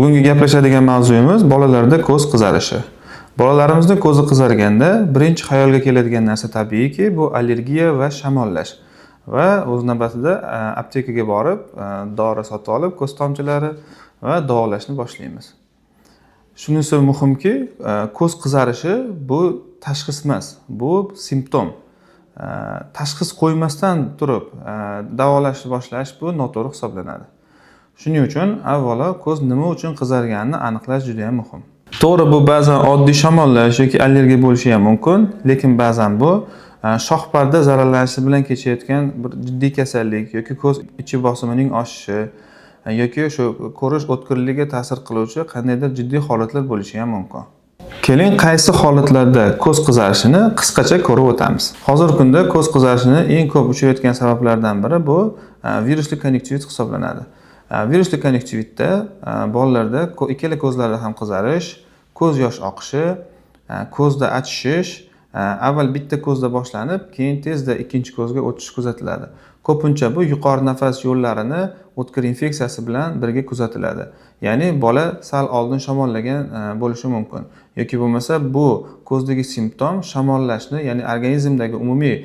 Bugungi gaplashadigan mavzuyimiz bolalarda ko'z qizarishi. Bolalarimizning ko'zi qizarganda birinchi xayolga keladigan narsa tabiiyki bu allergiya va shamollash. Va o'z navbatida aptekaga borib, dori sotib olib, ko'z tomchilari va davolashni boshlaymiz. Shunisi muhimki, ko'z qizarishi bu tashxis emas, bu simptom. Tashxis qo'ymasdan turib davolashni boshlash bu noto'g'ri hisoblanadi. Shuning uchun avvalo ko'z nima uchun qizarganini aniqlash juda ham muhim. To'g'ri, bu ba'zan oddiy shamollash yoki allergiya bo'lishi ham mumkin, lekin ba'zan bu shoh parda zararlanishi bilan kechayotgan bir jiddiy kasallik yoki ko'z ichi bosimining oshishi yoki shu ko'rish o'tkirligiga ta'sir qiluvchi qandaydir jiddiy holatlar bo'lishi ham mumkin. Keling, qaysi holatlarda ko'z qizarishini qisqacha ko'rib o'tamiz. Hozirgi kunda ko'z qizarishini eng ko'p uchrayotgan sabablardan biri bu virusli konjektivit hisoblanadi. Virusli konjektivitda bolalarda ikkala ko'zlarda ham qizarish, ko'z yosh oqishi, ko'zda achishish avval bitta ko'zda boshlanib, keyin tezda ikkinchi ko'zga o'tish kuzatiladi. Ko'pincha bu yuqori nafas yo'llarini o'tkir infeksiyasi bilan birga kuzatiladi. Ya'ni bola sal oldin shamollagan bo'lishi mumkin. Yoki bo'lmasa bu ko'zdagi simptom shamollashni, ya'ni organizmdagi umumiy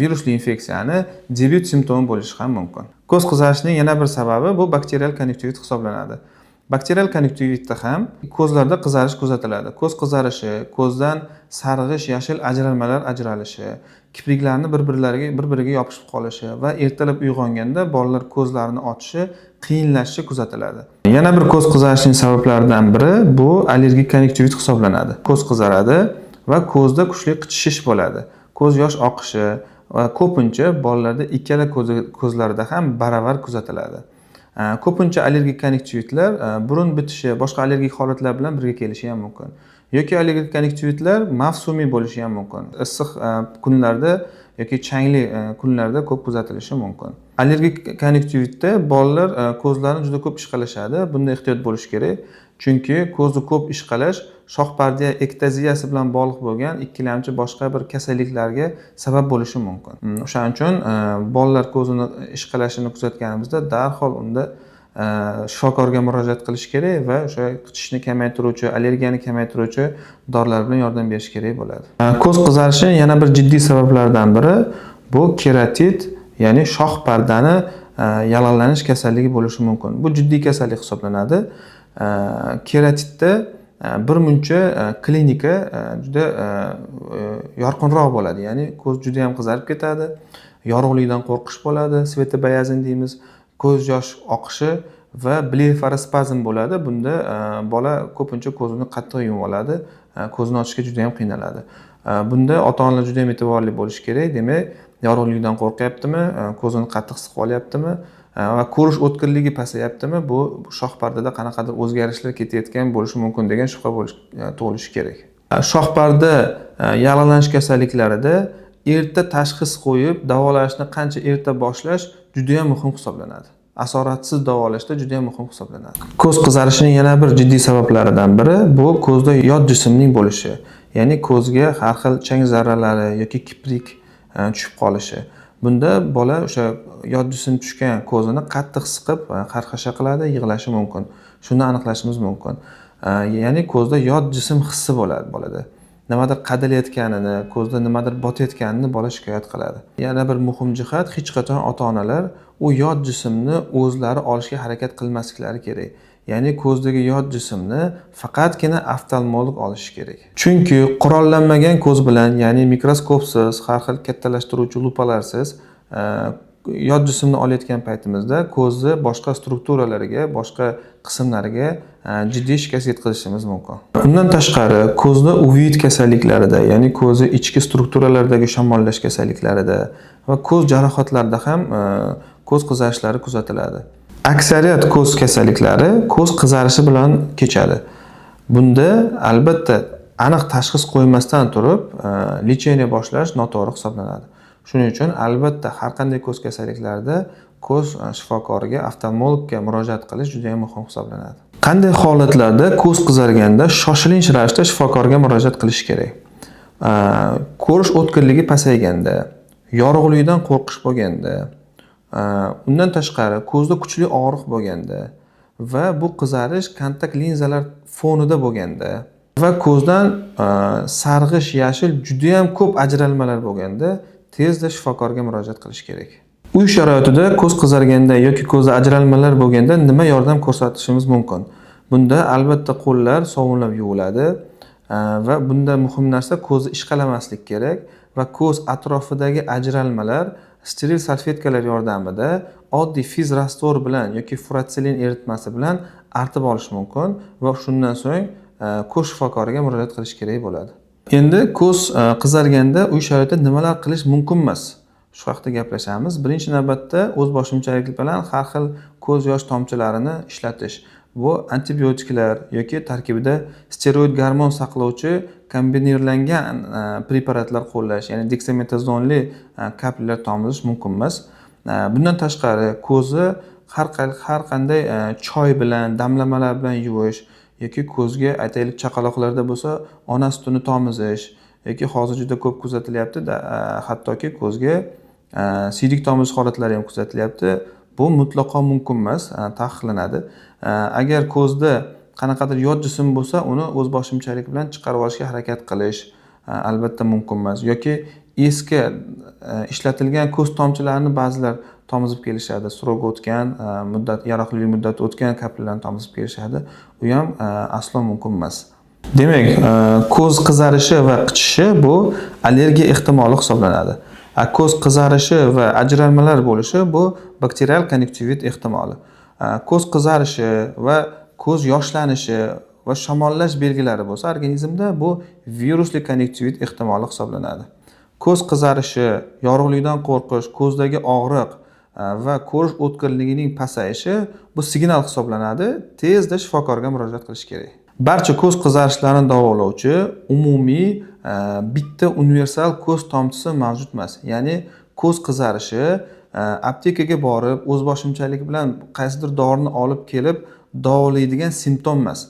virusli infeksiyani debyut simptomi bo'lishi ham mumkin. Ko'z qizarishining yana bir sababi bu bakterial konjektivit hisoblanadi. Bakterial konjektivitda ham ko'zlarda qizarish kuzatiladi. Ko'z qizarishi, ko'zdan sarg'ish, yashil ajralmalar ajralishi, kipriklarni bir-biriga yopishib qolishi va ertalab uyg'onganda bolalar ko'zlarini ochishi, qiyinlashishi kuzatiladi. Yana bir ko'z qizarishining sabablaridan biri bu allergik konjektivit hisoblanadi. Ko'z qizaradi va ko'zda kuchli qichishish bo'ladi. Ko'z yosh oqishi va ko'pincha bolalarda ikkala ko'zlarida ham baravar kuzatiladi. Ko'pincha allergik konjektivitlar burun bitishi, boshqa allergik holatlar bilan birga kelishi ham mumkin. Yoki allergik konjektivitlar mavsumiy bo'lishi ham mumkin. Issiq kunlarda yoki changli kunlarda ko'p kuzatilishi mumkin. Allergik konjektivitda bolalar ko'zlarini juda ko'p ishqalashadi. Bunda ehtiyot bo'lish kerak. Chunki ko'zni ko'p ishqalash shoh parda ektaziyasi bilan bog'liq bo'lgan ikkilamchi boshqa bir kasalliklarga sabab bo'lishi mumkin. O'shaning uchun bolalar ko'zini ishqalashini kuzatganimizda darhol unda shifokorga murojaat qilish kerak va o'sha qichishni kamaytiruvchi, allergiyani kamaytiruvchi dorilar bilan yordam berish kerak bo'ladi. Ko'z qizarishining yana bir jiddiy sabablaridan biri bu keratit, ya'ni shoh pardani yallig'lanish kasalligi bo'lishi mumkin. Bu jiddiy kasallik hisoblanadi. Keratitda bir muncha klinika juda yorqinroq bo'ladi. Ya'ni ko'z juda ham qizarib ketadi, yorug'likdan qo'rqish bo'ladi, svetobayazin deymiz, ko'z yosh oqishi va blefarospazm bo'ladi. Bunda bola ko'pincha ko'zini qattiq yumib oladi, ko'zini ochishga juda ham qiynaladi. Bunda ota-onalar juda ham e'tiborli bo'lish kerak. Demak, yorug'likdan qo'rqyaptimi, ko'zini qattiq siqib olyaptimi va ko'rish o'tkirligi pasayaptimi, bu shoh pardada qanaqadir o'zgarishlar ketayotgan bo'lishi mumkin degan shubha tug'ilishi kerak. Shoh parda yallig'lanish kasalliklarida erta tashxis qo'yib, davolashni qancha erta boshlash juda ham muhim hisoblanadi. Asoratsiz davolashda juda ham muhim hisoblanadi. Ko'z qizarishining yana bir jiddiy sabablaridan biri bu ko'zda yod jismning bo'lishi. Ya'ni ko'zga har xil chang zarralari yoki kiprik tushib qolishi. Bunda bola o'sha yod jism tushgan ko'zini qattiq siqib, qarqasha qiladi, yig'lashi mumkin. Shuni aniqlashimiz mumkin. Ya'ni ko'zda yod jism hissi bo'ladi bolada. Nimadir qadalayotganini, ko'zda nimadir botayotganini bola shikoyat qiladi. Yana bir muhim jihat, hech qachon ota-onalar u yod jismni o'zlari olishga harakat qilmasliklari kerak. Ya'ni ko'zdagi yod jismni faqatgina oftalmolog olishi kerak. Chunki qurollanmagan ko'z bilan, ya'ni mikroskopsiz, har xil kattalashtiruvchi lupalarsiz yod jismni olayotgan paytimizda ko'zni boshqa strukturalariga, boshqa qismlariga jiddiy shikast yetkazishimiz mumkin. Undan tashqari, ko'zni uvid kasalliklarida, ya'ni ko'zi ichki strukturalaridagi shamollash kasalliklarida va ko'z jarohatlarida ham ko'z qizarishlari kuzatiladi. Aksariyat ko'z kasalliklari ko'z qizarishi bilan kechadi. Bunda albatta aniq tashxis qo'ymasdan turib, lecheniya boshlash noto'g'ri hisoblanadi. Shuning uchun albatta har qanday ko'z kasalliklarida ko'z shifokoriga, oftalmologga murojaat qilish juda ham muhim hisoblanadi. Qanday holatlarda ko'z qizarganda shoshilinch ravishda shifokorga murojaat qilish kerak? Ko'rish o'tkirligi pasayganda, yorug'likdan qo'rqish bo'lganda, undan tashqari ko'zda kuchli og'riq bo'lganda va bu qizarish kontakt linzalar fonida bo'lganda va ko'zdan sarg'ish yashil juda ham ko'p ajralmalar bo'lganda tezda shifokorga murojaat qilish kerak. Uy sharoitida ko'z qizarganda yoki ko'zda ajralmalar bo'lganda nima yordam ko'rsatishimiz mumkin? Bunda albatta qo'llar sovunlab yuviladi va bunda muhim narsa ko'zni ishqalamaslik kerak va ko'z atrofidagi ajralmalar steril salfetkalar yordamida oddiy fiz rastvor bilan yoki furatsilin eritmasi bilan artib olish mumkin va shundan so'ng ko'z shifokoriga murojaat qilish kerak bo'ladi. Endi ko'z qizarganda uy sharoitida nimalar qilish mumkin emas? Shu haqida gaplashamiz. Birinchi navbatda o'zboshimchalik bilan har xil ko'z yosh tomchilarini ishlatish. Bu antibiotiklar yoki tarkibida steroid gormon saqlovchi kombinirlangan preparatlar qo'llash, ya'ni deksametazonli kapllar tomizish mumkin emas. Bundan tashqari ko'zni har qanday choy bilan, damlamalar bilan yuvish yoki ko'zga aytaylik chaqaloqlarda bo'lsa, ona sutini tomizish yoki hozir juda ko'p kuzatilyapti, hattoki ko'zga siydik tomizish holatlari ham kuzatilyapti. Bu mutlaqo mumkin emas, taqiqlanadi. Agar ko'zda qanaqadir yot jism bo'lsa, uni o'zboshimchalik bilan chiqarib olishga harakat qilish albatta mumkin emas. Yoki eski ishlatilgan ko'z tomchilarini ba'zilar tomizib kelishadi. Srog o'tgan, yaroqlilik muddati o'tgan kapllarni tomizib kelishadi. U ham aslo mumkin emas. Demak, ko'z qizarishi va qichishi bu allergiya ehtimoli hisoblanadi. Ko'z qizarishi va ajralmalar bo'lishi bu bakterial konjunktivit ehtimoli. Ko'z qizarishi va ko'z yoshlanishi va shamollash belgilari bo'lsa, organizmda bu virusli konjunktivit ehtimoli hisoblanadi. Ko'z qizarishi, yorug'likdan qo'rqish, ko'zdagi og'riq va ko'rish o'tkirligining pasayishi bu signal hisoblanadi. Tezda shifokorga murojaat qilish kerak. Barcha ko'z qizarishlarini davolovchi umumiy bitta universal ko'z tomchisi mavjud emas. Ya'ni ko'z qizarishi aptekaga borib, o'zboshimchalik bilan qaysidir dorini olib kelib davolaydigan simptom emas.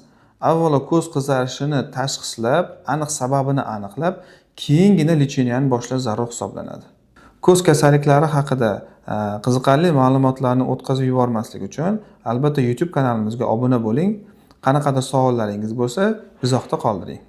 Avvalo ko'z qizarishini tashxislab, aniq sababini aniqlab, keyingina lecheniyani boshlash zarur hisoblanadi. Ko'z kasalliklari haqida qiziqarli ma'lumotlarni o'tkazib yubormaslik uchun albatta YouTube kanalimizga obuna bo'ling. Qanaqadir savollaringiz bo'lsa, izohda qoldiring.